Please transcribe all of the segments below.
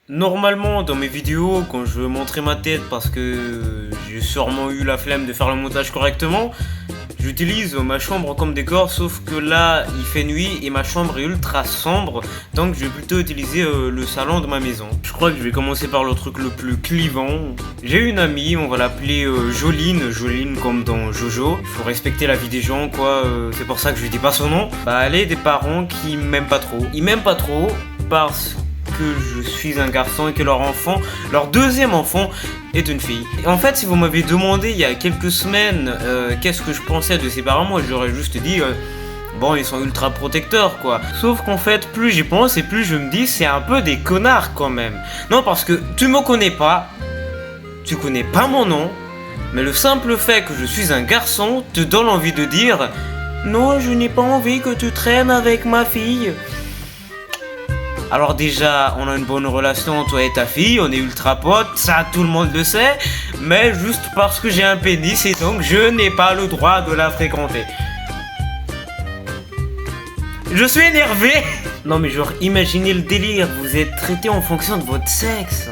Normalement, dans mes vidéos, quand je veux montrer ma tête parce que j'ai sûrement eu la flemme de faire le montage correctement, j'utilise ma chambre comme décor, sauf que là, il fait nuit et ma chambre est ultra sombre, donc je vais plutôt utiliser le salon de ma maison. Je crois que je vais commencer par le truc le plus clivant. J'ai une amie, on va l'appeler Joline, Joline comme dans Jojo. Il faut respecter la vie des gens, quoi, c'est pour ça que je lui dis pas son nom. Bah, elle est des parents qui m'aiment pas trop. Ils m'aiment pas trop parce que je suis un garçon et que leur deuxième enfant est une fille. Et en fait, si vous m'avez demandé il y a quelques semaines qu'est-ce que je pensais de ses parents, moi j'aurais juste dit bon, ils sont ultra protecteurs quoi. Sauf qu'en fait, plus j'y pense et plus je me dis c'est un peu des connards quand même. Non, parce que tu me connais pas, tu connais pas mon nom, mais le simple fait que je suis un garçon te donne envie de dire non, je n'ai pas envie que tu traînes avec ma fille. Alors déjà, on a une bonne relation, toi et ta fille, on est ultra potes, ça tout le monde le sait, mais juste parce que j'ai un pénis et donc je n'ai pas le droit de la fréquenter. Je suis énervé. Non mais genre, imaginez le délire, vous êtes traité en fonction de votre sexe.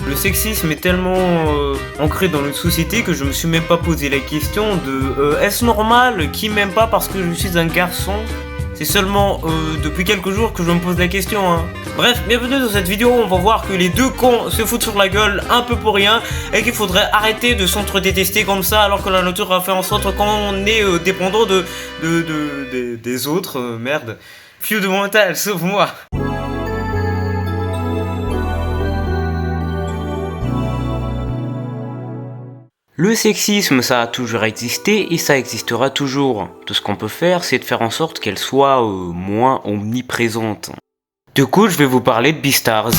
Le sexisme est tellement ancré dans notre société que je me suis même pas posé la question de est-ce normal qu'il m'aime pas parce que je suis un garçon ? C'est seulement depuis quelques jours que je me pose la question hein. Bref, bienvenue dans cette vidéo, on va voir que les deux cons se foutent sur la gueule un peu pour rien et qu'il faudrait arrêter de s'entre-détester comme ça alors que la nature a fait en sorte qu'on est dépendant des autres, merde. Fiu de mental, sauve-moi. Le sexisme, ça a toujours existé et ça existera toujours. Tout ce qu'on peut faire, c'est de faire en sorte qu'elle soit moins omniprésente. Du coup, je vais vous parler de Beastars.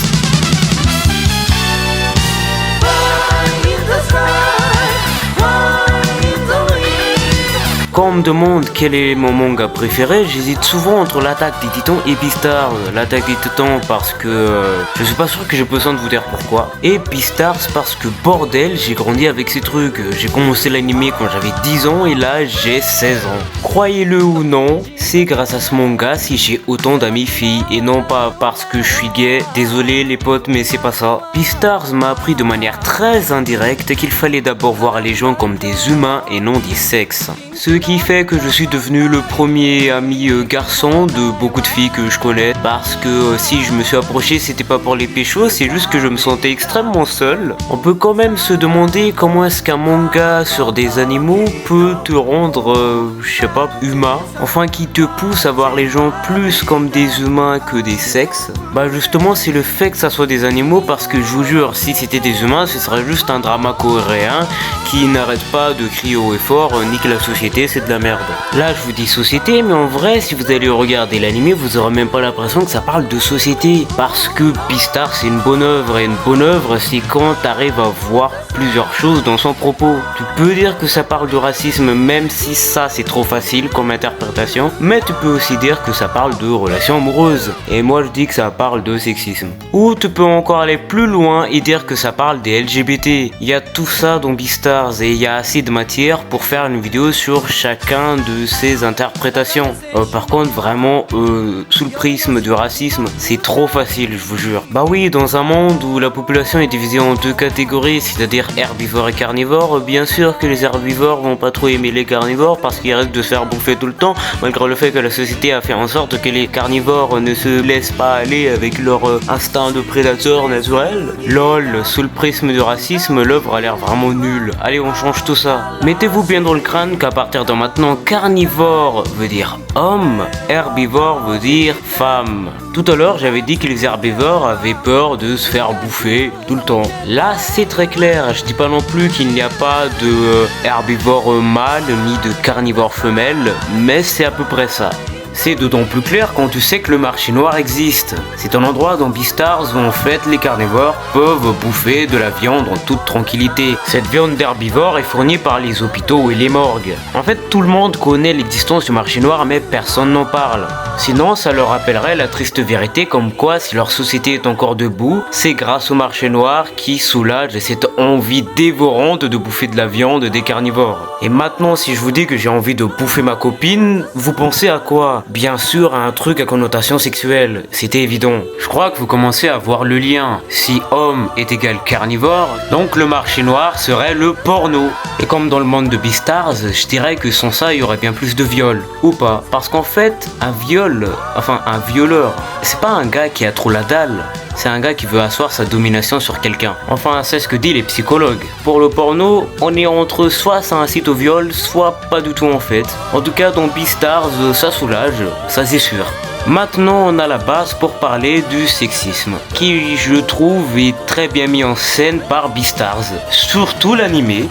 Quand on me demande quel est mon manga préféré, j'hésite souvent entre l'Attaque des Titans et Beastars. L'Attaque des Titans parce que je suis pas sûr que j'ai besoin de vous dire pourquoi. Et Beastars parce que bordel, j'ai grandi avec ces trucs. J'ai commencé l'anime quand j'avais 10 ans et là j'ai 16 ans. Croyez-le ou non, c'est grâce à ce manga si j'ai autant d'amis filles et non pas parce que je suis gay. Désolé les potes mais c'est pas ça. Beastars m'a appris de manière très indirecte qu'il fallait d'abord voir les gens comme des humains et non des sexes. Ce qui fait que je suis devenu le premier ami garçon de beaucoup de filles que je connais. Parce que si je me suis approché, c'était pas pour les péchos, c'est juste que je me sentais extrêmement seul. On peut quand même se demander comment est-ce qu'un manga sur des animaux peut te rendre, je sais pas, humain. Enfin, qui te pousse à voir les gens plus comme des humains que des sexes. Bah justement, c'est le fait que ça soit des animaux parce que je vous jure, si c'était des humains, ce serait juste un drama coréen qui n'arrête pas de crier haut et fort, nique la société, c'est de la merde. Là je vous dis société, mais en vrai si vous allez regarder l'anime vous aurez même pas l'impression que ça parle de société. Parce que Beastars c'est une bonne œuvre, et une bonne œuvre c'est quand t'arrives à voir plusieurs choses dans son propos. Tu peux dire que ça parle de racisme même si ça c'est trop facile comme interprétation, mais tu peux aussi dire que ça parle de relations amoureuses. Et moi je dis que ça parle de sexisme. Ou tu peux encore aller plus loin et dire que ça parle des LGBT. Il y a tout ça dans Beastars et il y a assez de matière pour faire une vidéo sur chacun de ces interprétations. Par contre vraiment sous le prisme du racisme c'est trop facile, je vous jure. Bah oui, dans un monde où la population est divisée en deux catégories, c'est-à-dire herbivores et carnivores, bien sûr que les herbivores vont pas trop aimer les carnivores parce qu'ils risquent de se faire bouffer tout le temps, malgré le fait que la société a fait en sorte que les carnivores ne se laissent pas aller avec leur instinct de prédateur naturel. Lol, sous le prisme du racisme, l'œuvre a l'air vraiment nulle. Allez, on change tout ça. Mettez-vous bien dans le crâne qu'à partir de maintenant, carnivore veut dire homme, herbivore veut dire femme. Tout à l'heure, j'avais dit que les herbivores avaient peur de se faire bouffer tout le temps. Là, c'est très clair. Je dis pas non plus qu'il n'y a pas de herbivore mâle ni de carnivore femelle, mais c'est à peu près ça. C'est d'autant plus clair quand tu sais que le marché noir existe. C'est un endroit dans Beastars où en fait les carnivores peuvent bouffer de la viande en toute tranquillité. Cette viande d'herbivore est fournie par les hôpitaux et les morgues. En fait tout le monde connaît l'existence du marché noir mais personne n'en parle. Sinon ça leur rappellerait la triste vérité comme quoi si leur société est encore debout, c'est grâce au marché noir qui soulage cette envie dévorante de bouffer de la viande des carnivores. Et maintenant si je vous dis que j'ai envie de bouffer ma copine, vous pensez à quoi ? bien sûr à un truc à connotation sexuelle, c'était évident. Je crois que vous commencez à voir le lien. Si homme est égal carnivore, donc le marché noir serait le porno. Et comme dans le monde de Beastars, je dirais que sans ça il y aurait bien plus de viols. Ou pas. Parce qu'en fait, un violeur, c'est pas un gars qui a trop la dalle. C'est un gars qui veut asseoir sa domination sur quelqu'un. Enfin, c'est ce que disent les psychologues. Pour le porno, on est entre soit ça incite au viol, soit pas du tout en fait. En tout cas, dans Beastars, ça soulage, ça c'est sûr. Maintenant, on a la base pour parler du sexisme, qui je trouve est très bien mis en scène par Beastars, surtout l'animé.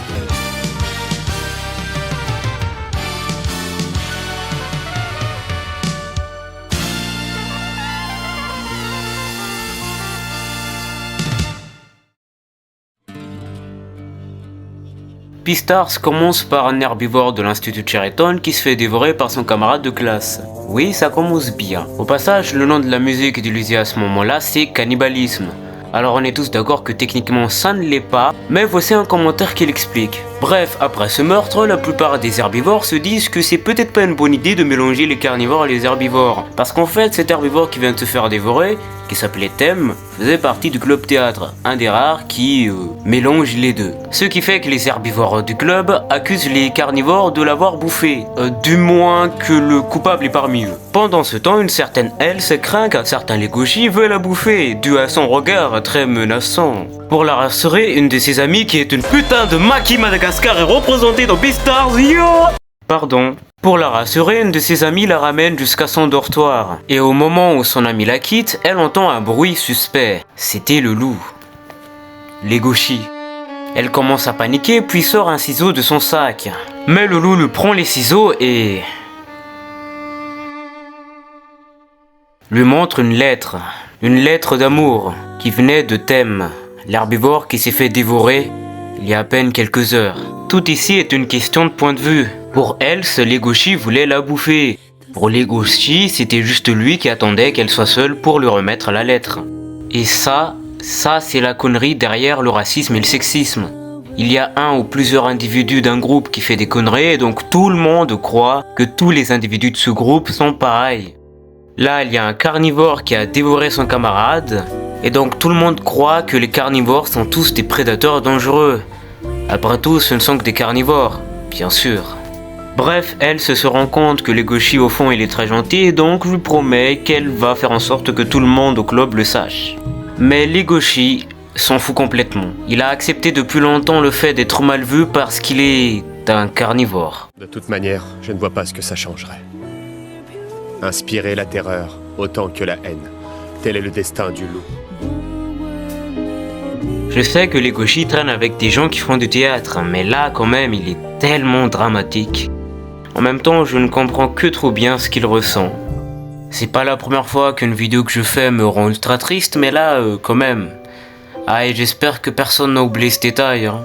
Beastars commence par un herbivore de l'Institut Cheriton qui se fait dévorer par son camarade de classe. Oui, ça commence bien. Au passage, le nom de la musique utilisée à ce moment-là, c'est Cannibalisme. Alors on est tous d'accord que techniquement ça ne l'est pas, mais voici un commentaire qui l'explique. Bref, après ce meurtre, la plupart des herbivores se disent que c'est peut-être pas une bonne idée de mélanger les carnivores et les herbivores. Parce qu'en fait, cet herbivore qui vient de se faire dévorer, qui s'appelait Thème, faisait partie du club théâtre, un des rares qui mélange les deux. Ce qui fait que les herbivores du club accusent les carnivores de l'avoir bouffé, du moins que le coupable est parmi eux. Pendant ce temps, une certaine Else craint qu'un certain Legoshi veuille la bouffer, dû à son regard très menaçant. Pour la rassurer, une de ses amies qui est une putain de Maki Madagascar est représentée dans Beastars, yo! Pardon. Pour la rassurer, une de ses amies la ramène jusqu'à son dortoir. Et au moment où son amie la quitte, elle entend un bruit suspect. C'était le loup. Legoshi. Elle commence à paniquer puis sort un ciseau de son sac. Mais le loup lui prend les ciseaux et... lui montre une lettre d'amour qui venait de Thème, l'herbivore qui s'est fait dévorer il y a à peine quelques heures. Tout ici est une question de point de vue. Pour Else, Legoshi voulait la bouffer. Pour Legoshi, c'était juste lui qui attendait qu'elle soit seule pour lui remettre la lettre. Et ça c'est la connerie derrière le racisme et le sexisme. Il y a un ou plusieurs individus d'un groupe qui fait des conneries et donc tout le monde croit que tous les individus de ce groupe sont pareils. Là, il y a un carnivore qui a dévoré son camarade et donc tout le monde croit que les carnivores sont tous des prédateurs dangereux. Après tout, ce ne sont que des carnivores, bien sûr. Bref, elle se rend compte que Legoshi au fond il est très gentil et donc lui promet qu'elle va faire en sorte que tout le monde au club le sache. Mais Legoshi s'en fout complètement. Il a accepté depuis longtemps le fait d'être mal vu parce qu'il est un carnivore. De toute manière, je ne vois pas ce que ça changerait. Inspirer la terreur autant que la haine. Tel est le destin du loup. Je sais que Legoshi traîne avec des gens qui font du théâtre, mais là quand même il est tellement dramatique. En même temps, je ne comprends que trop bien ce qu'il ressent. C'est pas la première fois qu'une vidéo que je fais me rend ultra triste, mais là, quand même. Ah, et j'espère que personne n'a oublié ce détail, hein.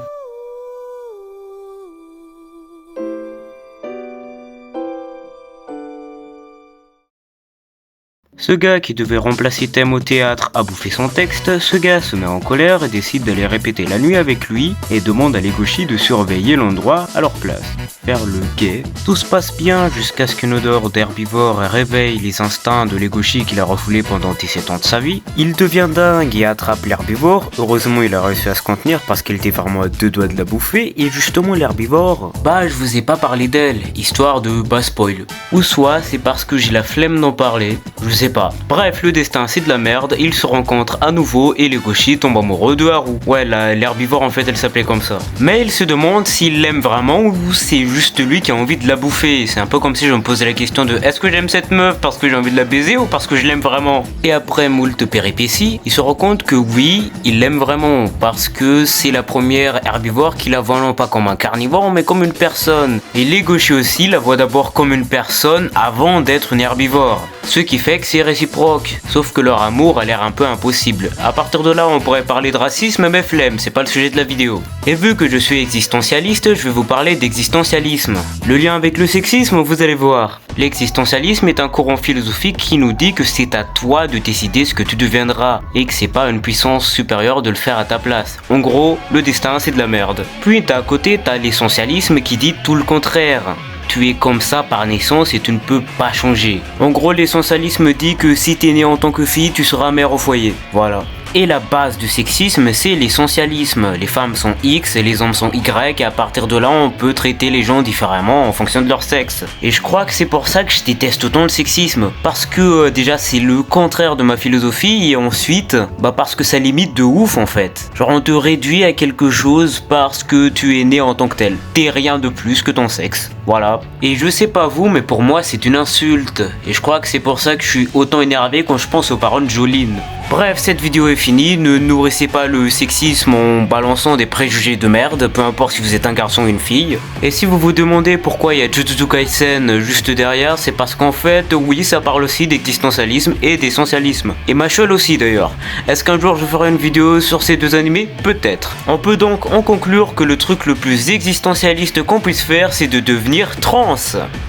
Ce gars qui devait remplacer Thème au théâtre a bouffé son texte, ce gars se met en colère et décide d'aller répéter la nuit avec lui et demande à Legoshi de surveiller l'endroit à leur place. Faire le guet. Tout se passe bien jusqu'à ce qu'une odeur d'herbivore réveille les instincts de Legoshi qu'il a refoulé pendant 17 ans de sa vie. Il devient dingue et attrape l'herbivore. Heureusement il a réussi à se contenir parce qu'il était vraiment à 2 doigts de la bouffer. Et justement l'herbivore, je vous ai pas parlé d'elle, histoire de pas spoil. Ou soit c'est parce que j'ai la flemme d'en parler, je sais pas. Bref, le destin c'est de la merde, ils se rencontrent à nouveau et Legoshi tombe amoureux de Haru. Ouais, l'herbivore en fait elle s'appelait comme ça. Mais il se demande s'il l'aime vraiment ou c'est juste lui qui a envie de la bouffer. C'est un peu comme si je me posais la question de est-ce que j'aime cette meuf parce que j'ai envie de la baiser ou parce que je l'aime vraiment. Et après moult péripéties, il se rend compte que oui, il l'aime vraiment parce que c'est la première herbivore qui la voit non pas comme un carnivore mais comme une personne. Et Legoshi aussi la voit d'abord comme une personne avant d'être une herbivore. Ce qui fait que c'est réciproque, sauf que leur amour a l'air un peu impossible. À partir de là, on pourrait parler de racisme, mais flemme, c'est pas le sujet de la vidéo. Et vu que je suis existentialiste, je vais vous parler d'existentialisme. Le lien avec le sexisme, vous allez voir. L'existentialisme est un courant philosophique qui nous dit que c'est à toi de décider ce que tu deviendras, et que c'est pas une puissance supérieure de le faire à ta place. En gros, le destin c'est de la merde. Puis d'un côté, t'as l'essentialisme qui dit tout le contraire. tu es comme ça par naissance et tu ne peux pas changer. En gros, l'essentialisme dit que si t'es né en tant que fille, tu seras mère au foyer. Voilà. Et la base du sexisme, c'est l'essentialisme. Les femmes sont X et les hommes sont Y, et à partir de là, on peut traiter les gens différemment en fonction de leur sexe. Et je crois que c'est pour ça que je déteste autant le sexisme. Parce que déjà, c'est le contraire de ma philosophie, et ensuite, parce que ça limite de ouf en fait. Genre, on te réduit à quelque chose parce que tu es né en tant que tel. T'es rien de plus que ton sexe. Voilà. Et je sais pas vous, mais pour moi, c'est une insulte. Et je crois que c'est pour ça que je suis autant énervé quand je pense aux paroles de Jolene. Bref, cette vidéo est finie, ne nourrissez pas le sexisme en balançant des préjugés de merde, peu importe si vous êtes un garçon ou une fille. Et si vous vous demandez pourquoi il y a Jujutsu Kaisen juste derrière, c'est parce qu'en fait, oui, ça parle aussi d'existentialisme et d'essentialisme. Et Machol aussi d'ailleurs. Est-ce qu'un jour je ferai une vidéo sur ces deux animés? Peut-être. On peut donc en conclure que le truc le plus existentialiste qu'on puisse faire, c'est de devenir trans.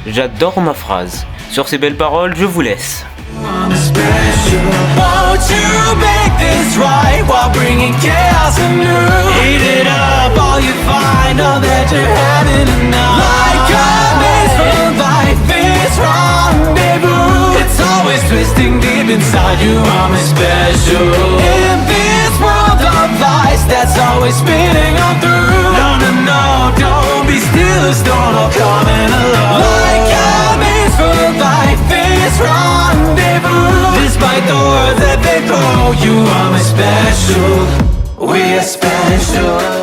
J'adore ma phrase. Sur ces belles paroles, je vous laisse. Won't you make this right while bringing chaos anew? Eat it up, all you find, all that you're having enough. Like a maze for life, it's rendezvous. It's always twisting deep inside you, I'm special. In this world of lies that's always spinning on through. No, no, no, don't be still, a storm will come and alone. Like a maze for life, it's rendezvous. Despite the words that they throw, you are my special. We are special.